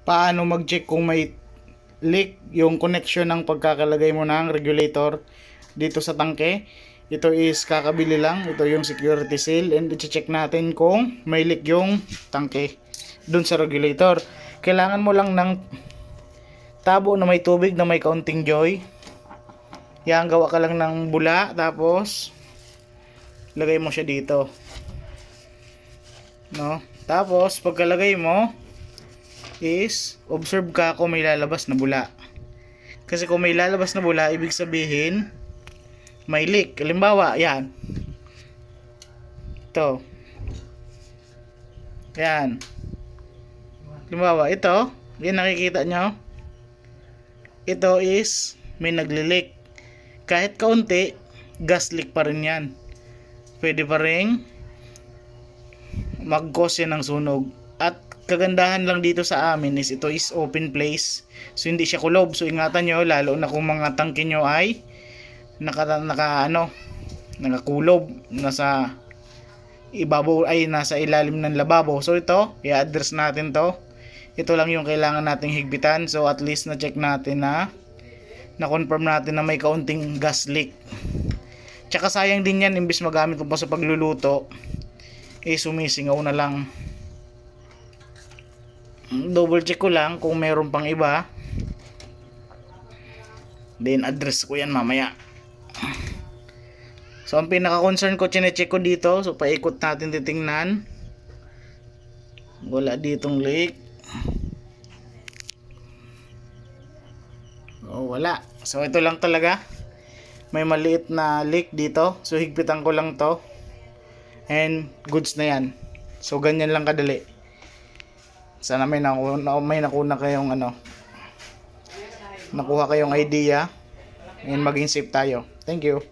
paano mag-check kung may leak yung connection ng pagkakalagay mo ng regulator dito sa tangke. Ito is kakabili lang, ito yung security seal, and i-check natin kung may leak yung tangke dun sa regulator. Kailangan mo lang ng tabo na may tubig na may kaunting joy. Yan, gawa ka lang ng bula, tapos lagay mo siya dito, no? Tapos pagkalagay mo is observe ka kung may lalabas na bula. Kasi kung may lalabas na bula, ibig sabihin may leak. Halimbawa, yan. Ito. Yan. Halimbawa, ito. Yan, nakikita nyo. Ito is may nagli-leak. Kahit kaunti, gas leak pa rin yan. Pwede pa rin mag-cause yan ng sunog. At kagandahan lang dito sa amin is ito is open place. So hindi siya kulob. So ingatan nyo, lalo na kung mga tangke nyo ay nakakulob, nasa ibabaw ay nasa ilalim ng lababo. So ito, i-address natin to. Ito lang yung kailangan nating higpitan. So at least na check natin na confirm natin na may kaunting gas leak. Tsaka sayang din yan, imbis magamit ko pa sa pagluluto, sumisingaw na lang. Double check ko lang kung meron pang iba, then address ko yan mamaya. So ang pinaka concern ko, chine-check ko dito. So paikot natin, titingnan. Wala ditong leak. Oh, wala. So ito lang talaga, may maliit na leak dito. So higpitan ko lang to, and goods na yan. So ganyan lang kadali. Sana may nakuna kayong nakuha kayong idea, and maging safe tayo. Thank you.